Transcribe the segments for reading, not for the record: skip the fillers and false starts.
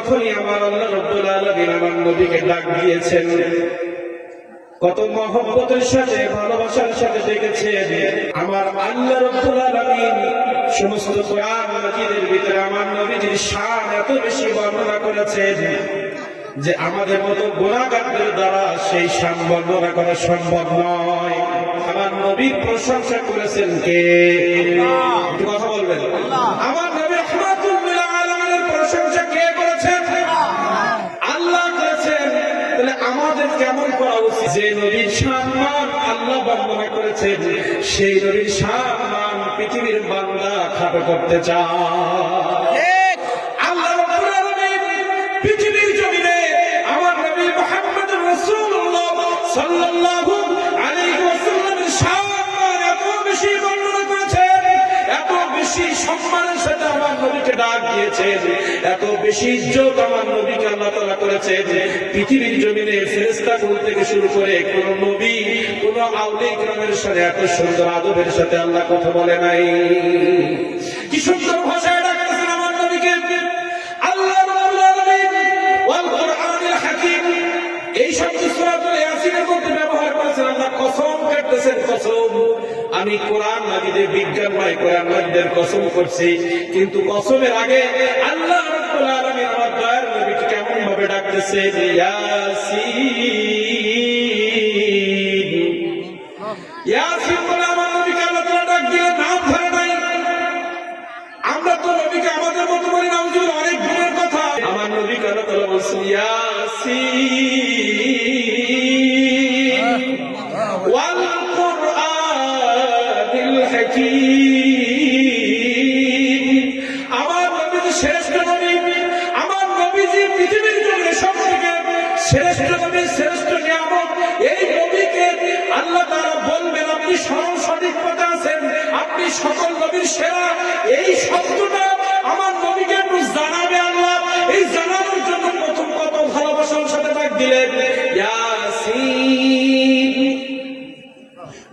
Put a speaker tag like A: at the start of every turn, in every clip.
A: তখনই আমার আল্লাহ রাব্বুল আলামিন আমার নবীকে ডাক দিয়েছেন, কত মহব্বতের সাথে ভালোবাসার সাথে ডেকেছেন। আমার আল্লাহ রাব্বুল আলামিন সমস্ত কোরআন মাজিদের ভিতরে আমার নবীজির শান এত বেশি বর্ণনা করেছেন যে আমাদের মতো গুনাহগারদের দ্বারা সেই শান বর্ণনা করা সম্ভব নয়। আমার নবীর প্রশংসা করেছেন কে? একটু কথা বলবেন। আমার নবী রাহমাতুল লিল আলামিনের প্রশংসা কে করেছেন? আল্লাহ করেছেন। তাহলে আমাদের কেমন করা উচিত? যে নবীর সম্মান আল্লাহ বর্ণনা করেছেন, সেই নবীর সম্মান পৃথিবীর বান্দা খাটো করতে চায়। আল্লাহ রাব্বুল আলামিন পৃথিবীর জমিনে আমার নবী মুহাম্মদুর রাসূলুল্লাহ সাল্লাল্লাহু আলাইহি ওয়াসাল্লামের সম্মান এত বেশি বর্ণনা করেছেন, এত বেশি সম্মানের সাথে আমার নবীকে ডাক দিয়েছেন, এত বেশি ইজ্জত আমার নবীকে আল্লাহ তাআলা করেছেন। পৃথিবীর জমিনে ফেরেশতাকুল থেকে শুরু করে কোন নবী, কোন আউলিয়া কিরামের সাথে এত সুন্দর আদবের সাথে আল্লাহ কথা বলে নাই। কি সুন্দর ভাষায় ডাকতেছেন আমার নবীকে। আল্লাহ রাব্বুল আলামিন ওয়াল কুরআনিল হাকীম এই শব্দ সূরাতুল ইয়াসিনের মধ্যে ব্যবহার করেছেন। আল্লাহ কসম কাটতেছেন, কসম, আমি কোরআন মাজিদে বিজ্ঞানময় কোরআন মাজিদের কসম করছি। কিন্তু কসমের আগে আল্লাহ রাব্বুল আলামিন আমার দয়ার নবীকে কেমন ভাবে ডাকতেছেন, ইয়াসিন। ইয়াসিন বলে আমার নবীকে আল্লাহ তাআলা ডাক দিলেন, নাম ধরে নাই। আমরা তো নবীকে আমাদের মতো বলি না, হুজুর অনেক দূরের কথা। আমার নবীকে আল্লাহ তাআলা বলছেন ইয়াসিন ওয়াল কুরআনিল হাকীম। আমার নবীজি শ্রেষ্ঠ নবী, আমার নবীজি পৃথিবীর জন্য সবথেকে শ্রেষ্ঠ নবী, শ্রেষ্ঠ নিয়ামত। এই নবীকে আল্লাহ তাআলা বলবেন আপনি সরল সঠিক পথে আছেন, আপনি সকল নবীর সেরা। এই শব্দটা আমার নবীকে একটু জানাবে আল্লাহ। এই জানানোর জন্য প্রথম কত ভালোবাসার সাথে ডাক দিলেন, ইয়াসিন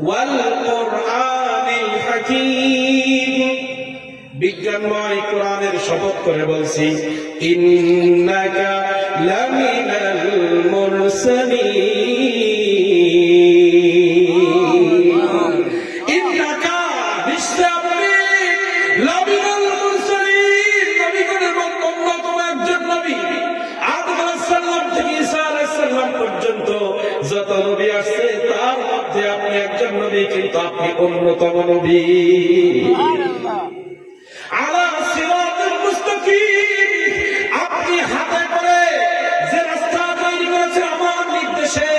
A: ওয়াল কুরআনিল হাকীম। বিজ্ঞানময় কোরআনের শপথ করে বলছি, ইন্নাকা লামিনাল মুরসালিন। ইন্নাকা নিশ্চয়ই লামিনাল মুরসালিন, নবীগণের মধ্যে অন্যতম একজন নবী। আদম আলাইহিস সালাম থেকে ঈসা আলাইহিস সালাম পর্যন্ত যত নবী আসছে তার মধ্যে আপনি একজন নবী, কিন্তু আপনি অন্যতম নবী। আলা সিরাতুল মুস্তাকিম, আপনি হাতে করে যে রাস্তা তৈরি করেছেন আমার নির্দেশে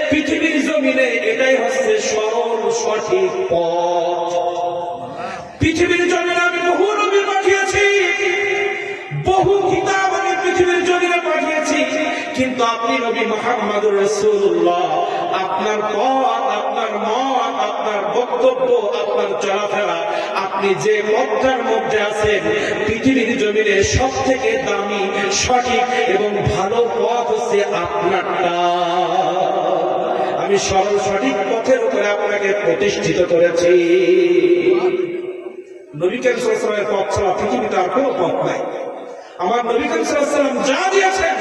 A: পৃথিবীর জমিনে, এটাই হচ্ছে সরল সঠিক পথ। পৃথিবীর জমিনে আমি বহু নবী পাঠিয়েছি, বহু কিতাব আমি পৃথিবীর জমিনে পাঠিয়েছি, কিন্তু আপনি নবী মুহাম্মদুর রাসূলুল্লাহ, আপনার পথ, আপনার মত, আপনার বক্তব্য, আপনার চলাফেরা, আপনি যে পথটার মধ্যে আছেন পৃথিবীর জমিনে সব থেকে দামি, সঠিক এবং ভালো পথ হচ্ছে আপনারটা। আমি সরল সঠিক পথের উপরে আপনাকে প্রতিষ্ঠিত করেছি। নবী করিম সাল্লাল্লাহু আলাইহি ওয়াসাল্লামের পথ ছাড়া পৃথিবীতে আর কোনো পথ নাই। আমার নবী করিম সাল্লাল্লাহু আলাইহি ওয়াসাল্লাম যা দিয়েছেন,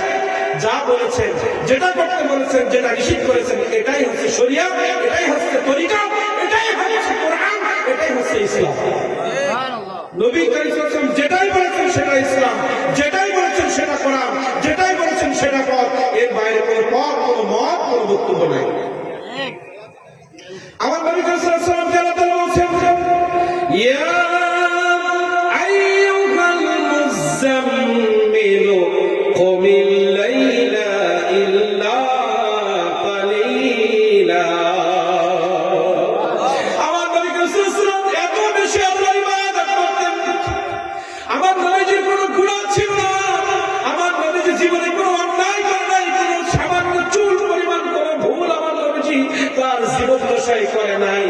A: যা বলেছেন, যেটা করতে বলেছেন, যেটা নিষেধ করেছেন, এটাই হচ্ছে শরিয়ত, এটাই হচ্ছে তরিকা, এটাই হচ্ছে কোরআন, এটাই হচ্ছে ইসলাম। নবী করিম সাল্লাল্লাহু আলাইহি ওয়াসাল্লাম যেটাই বলেছেন সেটা ইসলাম, যেটাই বলেছেন সেটা কোরআন, যেটাই বলেছেন সেটা পথ। এর বাইরে কোনো পথ, কোনো মত, কোনো বক্তব্য নাই। আমার নবী করিম সাল্লাল্লাহু আলাইহি ওয়াসাল্লাম আল্লাহ তাআলা বলেছেন, ইয়া আইয়ুহাল মুযাম্মিল কুমিল লাইলা ইল্লা কালিলা। আমার নবী করিম সাল্লাল্লাহু আলাইহি ওয়াসাল্লাম এত বেশি আল্লাহর ইবাদত করতেন, আমার নবীজির কোনো গুনাহ ছিল না, আমার নবীজি জীবনে কোনো অন্যায় করে নাই, কোনো সামান্য চুল পরিমাণ কোনো ভুল আমার নবীজি তার জীবন দশায় করে নাই।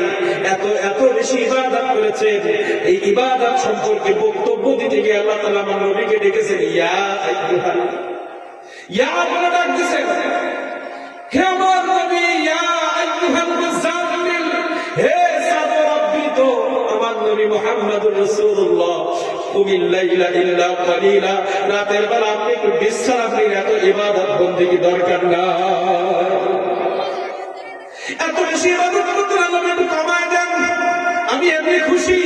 A: এত বেশি ইবাদত করেছেন। এই ইবাদত সম্পর্কে বক্তব্য দিতে গিয়ে আল্লাহ তাআলা আমার নবীকে ডেকেছেন ইয়া আইয়ুহা, ইয়া বলে ডাক দিয়েছেন, হে আমার নবী, ইয়া আইয়ুহাল মুযাম্মিল, হে সাদরাব্বিত আমার নবী মুহাম্মদুর রাসূলুল্লাহ, কুমিল লাইলা ইল্লা কালিলা, রাতের বেলা আপনি একটু বিশ্রাম নিন, এত ইবাদত বন্দেগী দরকার না। এত বেশি ইবাদত করতে আল্লাহ একটু কমায় দেন, আমি এমনি খুশি।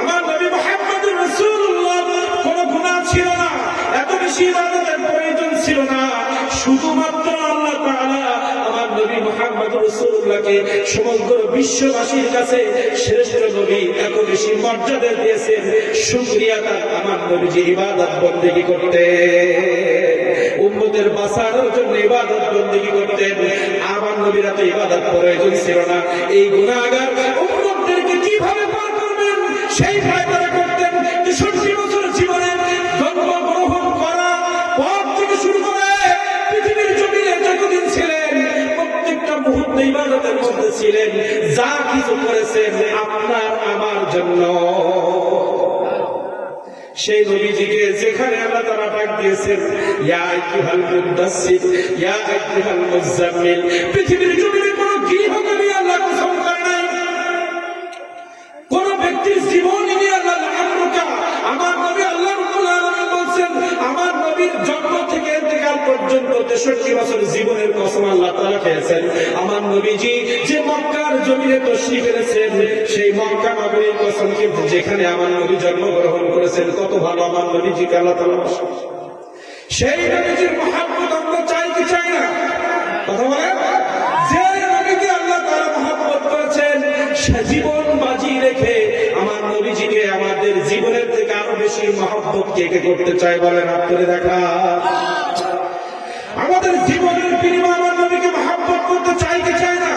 A: আমার নবী মুহাম্মদুর রাসূলুল্লাহ কোনো গুনাহ ছিল না, এত বেশি ইবাদতের প্রয়োজন ছিল না। শুধুমাত্র আল্লাহ তাআলা আমার নবী মুহাম্মদুর রাসূলুল্লাহকে সমগ্র বিশ্ববাসীর কাছে শ্রেষ্ঠ নবী এত বেশি মর্যাদা দিয়েছেন। শুকরিয়া তার আমার নবীজি ইবাদত বন্দেগী করতেন, উম্মতের বাঁচানোর জন্য ইবাদত বন্দেগী করতেন। আমার নবীর এত ইবাদত প্রয়োজন ছিল না। এই গুনাহগার উম্মতদেরকে কিভাবে পার করবেন সেই ভয় তারা করতেন। ৬৩ বছর জীবনে জন্মগ্রহণ করা পর থেকে শুরু করে পৃথিবীর জমিনে যতদিন ছিলেন প্রত্যেকটা মুহূর্তে ইবাদতের মধ্যে ছিলেন। যা কিছু করেছেন আপনার আমার জন্য। সেই নবীজিকে যেখানে আল্লাহ তাআলা ডাক দিয়েছেন, ইয়া আইয়ুহাল মুদাসসির, ইয়া আইয়ুহাল মুজাম্মিল, পৃথিবীর জমিনে কোন গৃহকর্মী আল্লাহ কসম করে নাই, কোন ব্যক্তির জীবন নিয়ে আল্লাহ আমরুকা। আমার নবী আল্লাহ রাব্বুল আলামিন বলেন, আমার নবীর জন্ম থেকে ইন্তেকাল পর্যন্ত ৬৩ বছর জীবনের কসম আল্লাহ তাআলা খেয়েছেন। আমার নবীজি যে মক্কার জমিনে তশরিফ এনেছেন, সেই মক্কা নগরীর কসম, কিন্তু যেখানে আমার নবী জন্মগ্রহণ করেছেন, কত ভালো আমার নবীজিকে আল্লাহ তাআলা ভালোবাসেন। সেই নবীজির মহব্বত আমরা চাই কি চাই না? কথা বলেন। যে নবীকে আল্লাহ তাআলা মহব্বত করেছেন, সে জীবন বাজি রেখে আমার নবীজিকে আমাদের জীবনের থেকে আরো বেশি মহব্বত কে কে করতে চায় বলেন, হাত করে দেখা। আমাদের জীবনের বিনিময়ে আমার নবীকে মহব্বত করতে চাই কি চাই না?